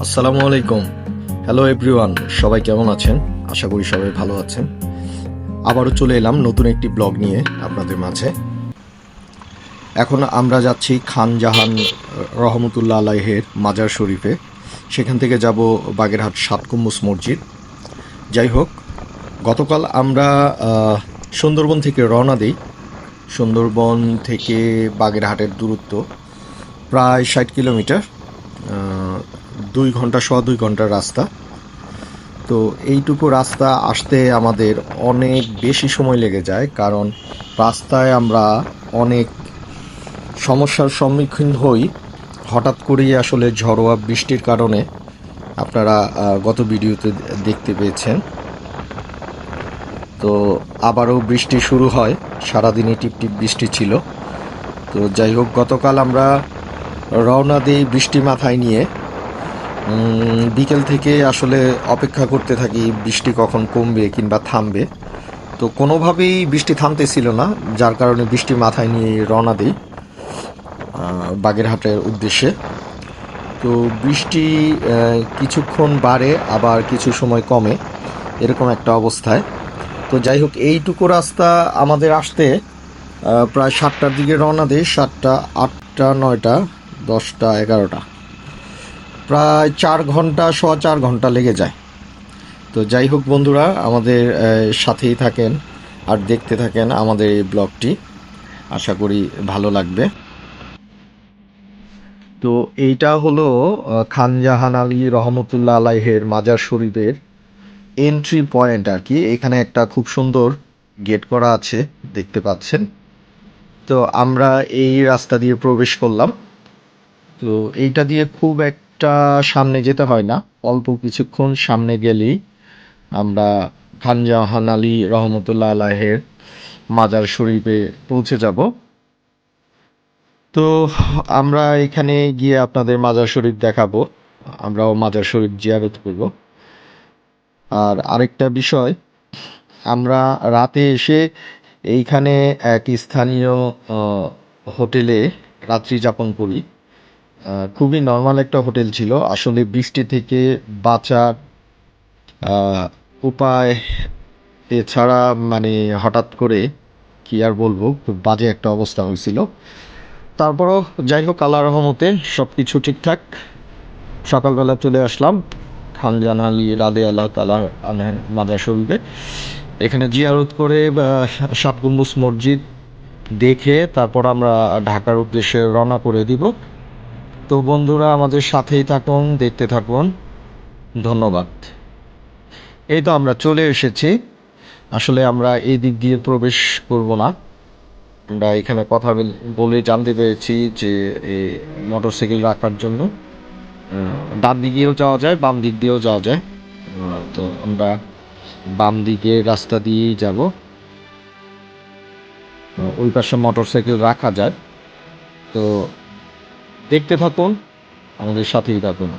আসসালামু আলাইকুম। Hello everyone, সবাই কেমন আছেন? আশা করি সবাই ভালো আছেন। আবারও চলে এলাম নতুন একটি ব্লগ নিয়ে আপনাদের মাঝে। এখন আমরা যাচ্ছি খান জাহান রহমতুল্লাহ আলাইহের মাজার শরীফে। সেখান থেকে যাব বাগেরহাট সাত গম্বুজ মসজিদ। যাই হোক, গতকাল আমরা সুন্দরবন থেকে রওনা দিই। সুন্দরবন থেকে বাগেরহাটের দূরত্ব প্রায় 60 কিলোমিটার। 2 ঘন্টা, সোয়া 2 ঘন্টার রাস্তা। তো এইটুকু রাস্তা আসতে আমাদের অনেক বেশি সময় লেগে যায়, কারণ রাস্তায় আমরা অনেক সমস্যার সম্মুখীন হই। হঠাৎ করেই আসলে ঝড়োয়া বৃষ্টির কারণে আপনারা গত ভিডিওতে দেখতে পেয়েছেন। তো আবারও বৃষ্টি শুরু হয়, সারাদিনই টিপটিপ বৃষ্টি ছিল। তো যাই হোক, গতকাল আমরা রওনা দিই বৃষ্টি মাথায় নিয়ে। বিকেল থেকে আসলে অপেক্ষা করতে থাকি বৃষ্টি কখন কমবে কিংবা থামবে। তো কোনোভাবেই বৃষ্টি থামতেছিল না, যার কারণে বৃষ্টি মাথায় নিয়ে রওনা দিই বাগেরহাটের উদ্দেশ্যে। তো বৃষ্টি কিছুক্ষণ বাড়ে, আবার কিছু সময় কমে, এরকম একটা অবস্থায়। তো যাই হোক, এইটুকু রাস্তা আমাদের আসতে প্রায় 7টার দিকে রওনা দিই। 7টা, 8টা, 9টা, 10টা, 11টা, প্রায় 4 ঘন্টা, সোয়া 4 ঘন্টা লেগে যায়। তো যাই হোক বন্ধুরা, আমাদের সাথেই থাকেন আর দেখতে থাকেন আমাদের এই ব্লগটি। আশা করি ভালো লাগবে। তো এইটা হলো খান জাহান আলী রহমতুল্লাহ আলাইহের মাজার শরীফের এন্ট্রি পয়েন্ট আর কি। এখানে একটা খুব সুন্দর গেট করা আছে, দেখতে পাচ্ছেন। তো আমরা এই রাস্তা দিয়ে প্রবেশ করলাম। তো এইটা দিয়ে খুব একটা সামনে যেতে হয় না, অল্প কিছুক্ষণ সামনে গেলেই আমরা খান জাহান আলী রহমতুল্লাহ আলাইহের মাজার শরীফে পৌঁছে যাব। তো আমরা এখানে গিয়ে আপনাদের মাজার শরীফ দেখাবো, আমরাও মাজার শরীফ জিয়ারত করব। আর আরেকটা বিষয়, আমরা রাতে এসে এইখানে এক স্থানীয় হোটেলে রাত্রি যাপন করি। খুবই নর্মাল একটা হোটেল ছিল। আসলে বৃষ্টি থেকে বাঁচার উপায় এছাড়া মানে হঠাৎ করে কি আর বলবো, খুব বাজে একটা অবস্থা হয়েছিল। তারপরও যাই হোক, আল্লাহর রহমতে সব কিছু ঠিকঠাক। সকালবেলা চলে আসলাম খান জাহান আলী রাদে আল্লাহ তাআলা আনহের মাজার শরীফে। এখানে জিয়ারত করে সাত গম্বুজ মসজিদ দেখে তারপর আমরা ঢাকার উদ্দেশ্যে রওনা করে দিব। তো বন্ধুরা, আমাদের সাথেই থাকুন, দেখতে থাকুন। ধন্যবাদ। এই তো আমরা চলে এসেছি। আসলে আমরা এই দিক দিয়ে প্রবেশ করব না। আমরা এখানে কথা বলে জানতে পেরেছি যে এই মোটরসাইকেল রাখার জন্য ডান দিক দিয়েও যাওয়া যায়, বাম দিক দিয়েও যাওয়া যায়। তো আমরা বাম দিকে রাস্তা দিয়েই যাব। ওই পাশে মোটরসাইকেল রাখা যায়। তো দেখতে থাকুন, আমাদের সাথেই থাকুন।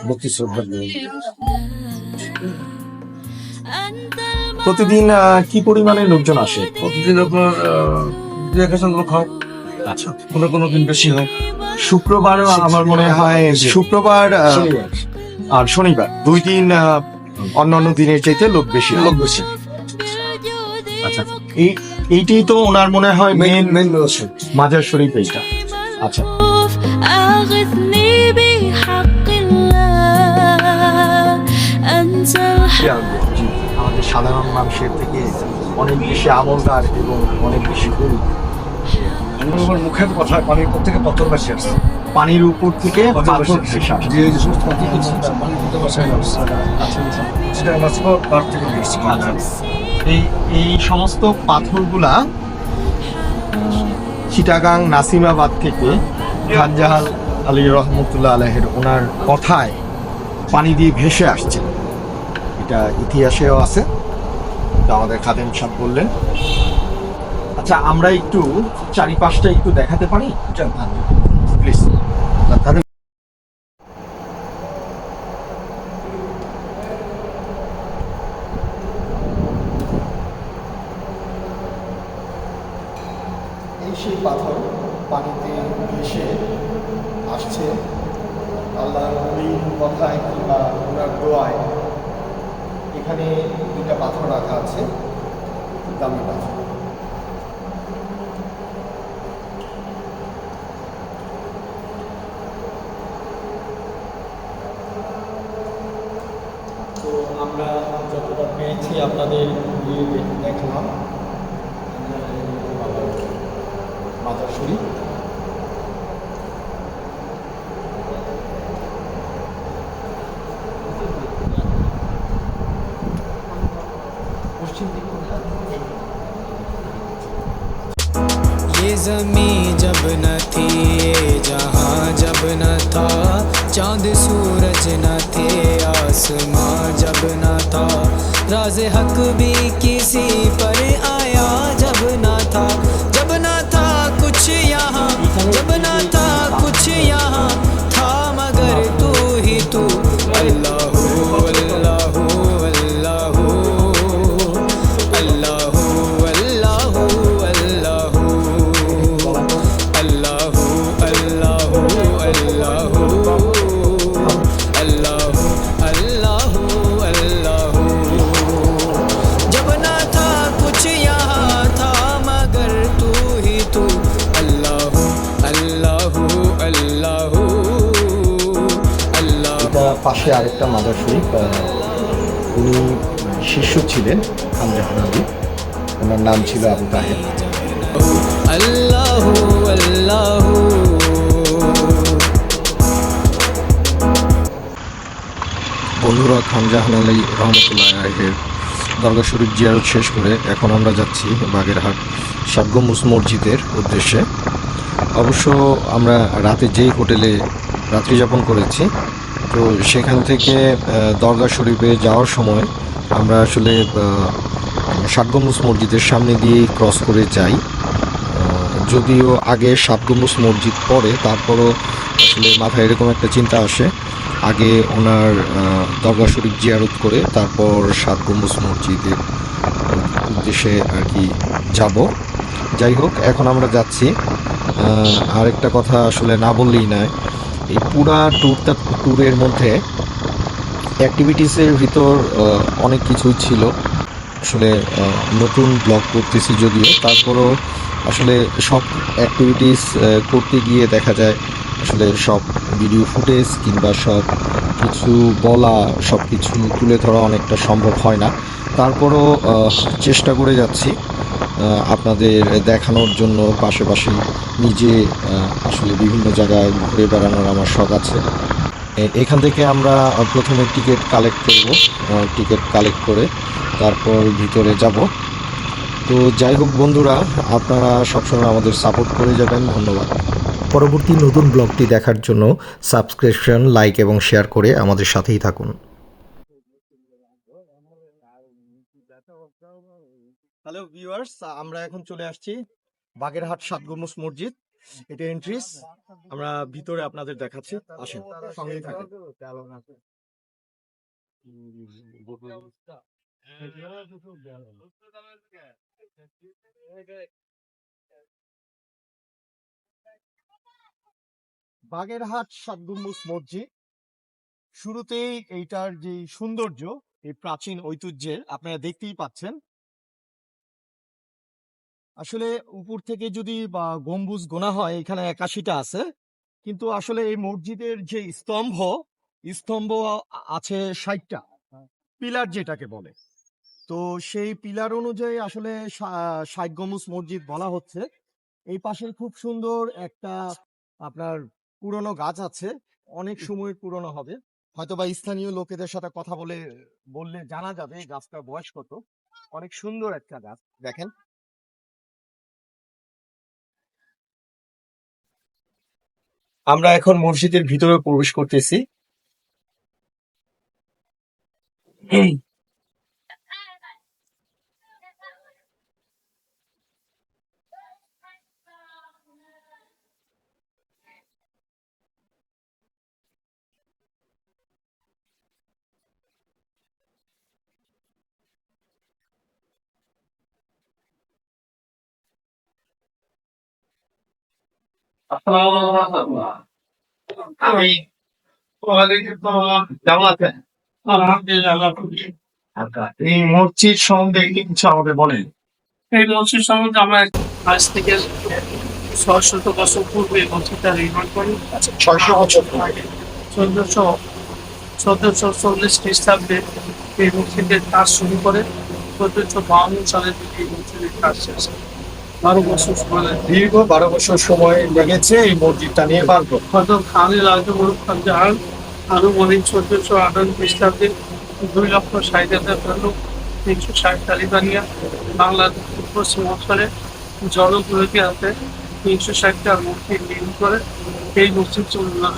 ভক্তি শ্রদ্ধা নিয়ে। প্রতিদিন কি পরিমাণে লোকজন আসে? প্রতিদিন আপনার 2,000 লোক হয়। আচ্ছা, কোনো দিন বেশি হয়। শুক্রবার আমার মনে হয় শুক্রবার শনিবার আর শনিবার 2 দিন অন্যান্য দিনের চাইতে লোক বেশি হয়। লোক বেশি। আচ্ছা, এইটাই তো ওনার মনে হয় মেন মেন ব্যবসা। মাজার শরীফ এইটা। আচ্ছা, أغثني بحق الله أنت জি, আমাদের সাধারণ মানুষের থেকে অনেক বেশি আমলদার এবং অনেক বেশি গরিব। আমার মুখের কথা পানির উপর থেকে পাথর বাসি আসছে। পানির উপর থেকে পাথর ভেসে আসে। যে সমস্ত পাথর করছে পানির উপর বাসায় আসছে। সেটা মাঝখানে পার থেকে দিয়েছি। এই এই সমস্ত পাথরগুলা চিটাগাং নাসিমাবাদ থেকে খানজাহান আলী রহমতুল্লাহ আলাহের ওনার কথায় পানি দিয়ে ভেসে আসছে। এটা ইতিহাসেও আছে, তো আমাদের খাদেম সাহেব বললেন। আচ্ছা, আমরা একটু চারিপাশটা একটু দেখাতে পারি প্লিজ? এই সেই পাথর পানিতে ভেসে আসছে আল্লাহর নবীর কথায় কিংবা ওনার দোয়ায়। এখানে দুটা পাথর রাখা আছে, খুব দামি পাথর। তো আমরা যতটা পেয়েছি আপনাদের দিয়ে দেখলাম মাজার শরীফ। পশ্চিম দিকে ये ज़मीं जब न थी, ये जहां जब न था, चांद सूरज न थे, आसमां जब न था, राज हक भी किसी पर आया जब न था, जब न था कुछ यहाँ, जब न था कुछ यहाँ, था मगर तू ही तू। अल्लाह अल्लाह अल्लाह अल्लाह अल्लाह अल्लाह अल्लाह अल्लाह अल्लाह अल्लाह अल्लाह। जब ना था कुछ यहाँ, था मगर तू ही तू। अल्लाह अल्लाह अल्लाह अल्लाह। এটা পাশে আরেকটা মাজার শরীফ। উনি শিষ্য ছিলেন খানজাহান আলী, ওনার নাম ছিল আবু তাহের। अल्लाह अल्लाह। বন্ধুরা, খানজাহান আলী রহমতুল্লাহ আলাইহির দরগা শরীফ জিয়ারত শেষ করে এখন আমরা যাচ্ছি বাগেরহাট সাত গম্বুজ মসজিদের উদ্দেশ্যে। অবশ্য আমরা রাতে যেই হোটেলে রাত্রি যাপন করেছি, তো সেখান থেকে দরগা শরীফে যাওয়ার সময় আমরা আসলে সাত গম্বুজ মসজিদের সামনে দিয়েই ক্রস করে যাই। যদিও আগে সাত গম্বুজ মসজিদ পড়ে, তারপরও আসলে মাথায় এরকম একটা চিন্তা আসে আগে ওনার দরগা শরীফ জিয়ারত করে তারপর সাত গম্বুজ মসজিদের উদ্দেশ্যে আর কি যাব। যাই হোক, এখন আমরা যাচ্ছি। আরেকটা কথা আসলে না বললেই নয়, এই পুরা ট্যুরের মধ্যে অ্যাক্টিভিটিসের ভিতর অনেক কিছুই ছিল। আসলে নতুন ব্লগ করতেছি যদিও, তারপরও আসলে সব অ্যাক্টিভিটিস করতে গিয়ে দেখা যায় আসলে সব ভিডিও ফুটেজ কিংবা সব কিছু বলা, সব কিছু তুলে ধরা অনেকটা সম্ভব হয় না। তারপরও চেষ্টা করে যাচ্ছি আপনাদের দেখানোর জন্য। পাশাপাশি নিজে আসলে বিভিন্ন জায়গায় ঘুরে বেড়ানোর আমার শখ আছে। এখান থেকে আমরা প্রথমে টিকিট কালেক্ট করব, টিকিট কালেক্ট করে তারপর ভিতরে যাব। তো যাই হোক বন্ধুরা, আপনারা সবসময় আমাদের সাপোর্ট করে যাবেন। ধন্যবাদ। পরবর্তী নতুন ব্লগটি দেখার জন্য সাবস্ক্রিপশন, লাইক এবং শেয়ার করে আমাদের সাথেই থাকুন। হ্যালো ভিউয়ার্স, আমরা এখন চলে আসছি বাগেরহাট সাত গম্বুজ মসজিদ। এটা এন্ট্রিস, আমরা ভিতরে আপনাদের দেখাচ্ছি, আসেন সঙ্গেই থাকেন। বাগেরহাট সাত গম্বুজ মসজিদ, শুরুতেই এইটার যে সৌন্দর্য, এই প্রাচীন ঐতিহ্যের আপনারা দেখতেই পাচ্ছেন। আসলে উপর থেকে যদি বা গম্বুজ গোনা হয় এখানে 81টা আছে, কিন্তু আসলে এই মসজিদের যে স্তম্ভ আছে 60টা, পিলার যেটাকে বলে। তো সেই পিলার অনুযায়ী আসলে 60 গম্বুজ মসজিদ বলা হচ্ছে। এই পাশে খুব সুন্দর একটা আপনার পুরনো গাছ আছে, অনেক সময়ের পুরনো হবে, হয়তোবা স্থানীয় লোকেদের সাথে কথা বললে জানা যাবে এই গাছটার বয়স কত। অনেক সুন্দর একটা গাছ, দেখেন। আমরা এখন মসজিদের ভিতরে প্রবেশ করতেছি। আমি কেমন আছেন? আলহামদুলিল্লাহ, আল্লাহ খুশি। এই মসজিদ সম্বন্ধে কিছু আমাদের বলেন। এই মসজিদ সম্বন্ধে আমরা আজ থেকে 600 বছর পূর্বে এই মসজিদটা নির্মাণ করি। 600 বছর 1440 খ্রিস্টাব্দে এই মসজিদের কাজ শুরু করে 1452 সালের দিকে এই মসজিদের কাজ শেষ হয়। 12 বছর সময় লাগে। দীর্ঘ 12 বছর সময় লেগেছে এই মসজিদটা নির্মাণ করতে। হয়তো খানের আজমুল খান জাহান আনুমানিক 1458 খ্রিস্টাব্দে 2,60,000 লোক 360 তালিবানিয়া বাংলার পশ্চিম অঞ্চলে জনপ্রতি হাতে 360টা মূর্তি নির্মাণ করে এই মসজিদ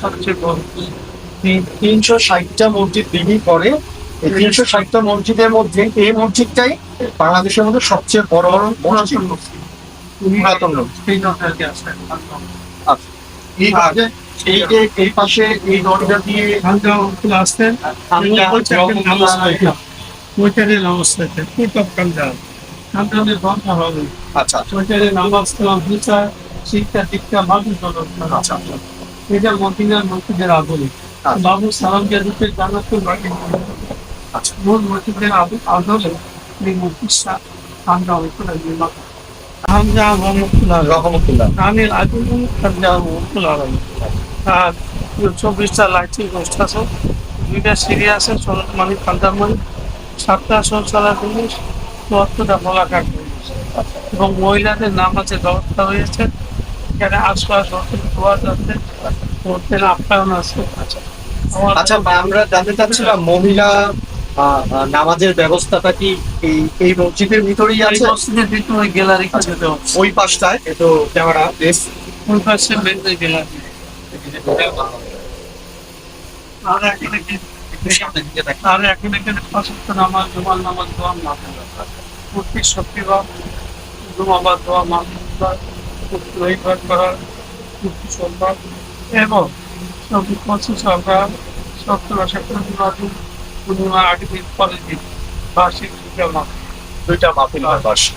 সবচেয়ে বড়। 360টা মসজিদ বিলি করে। এই 360টা মসজিদের মধ্যে এই মসজিদটাই বাংলাদেশের মধ্যে সবচেয়ে বড় মসজিদ, পুরাতন মসজিদ। এই নটাকে আছে এই পাশে এই দরজা দিয়ে আসতেন ওইটারে নামাজ পড়তেন খুব কান্দার কান্দানের ভাষা হবে। আচ্ছা ওইটারে নামাজ কালাম ভিসা শিক্ষা দীক্ষা মানুষ আচ্ছা এটা মদিনার মসজিদের আদলে বাবু সালামকে রূপে জানাতে বাকি আচ্ছা মূল মসজিদের আদলে এই মসজিদটা কান্দা ওইখানে নির্মাণ হামজা রহমতুল্লাহ রহমতুল্লাহ। আমি আজম হামজা রহমতুল্লাহ আর 24টা লাইটিং পোস্ট আছে, 2টা সিঁড়ি আছে, মানে কান্দারমানি 7টা শৌচালয় জিনিস, 74টা বলাকার জিনিস এবং মহিলাদের নামাজের ব্যবস্থা হয়েছে। এখানে আশপাশ ধোয়া যাচ্ছে, হোটেল আপ্যায়ন আছে। আচ্ছা আমরা জানতে চাচ্ছিলাম মহিলা নামাজের ব্যবস্থাটা কি এই মসজিদের ভিতরেই এই আছে? মসজিদের ভিতরে ওই গ্যালারি যেতে হচ্ছে, ওই পাশটায় একটু ক্যামেরা প্লিজ। ওই পাশে বেঁধে গ্যালারি। আর এখানে পাঁচক্ত নামাজ, জুমার নামাজ, দোয়া মাহফিল প্রতি শক্তিবার জুমাবাদ দোয়া মাহফিলবার রবিবার করার প্রতি সোমবার এবং 25 সরকার 70 পূর্ণিমার আগের দিন পরের দিন বার্ষিক 2টা মাহফিল। 2টা মাহফিল হয় বার্ষিক।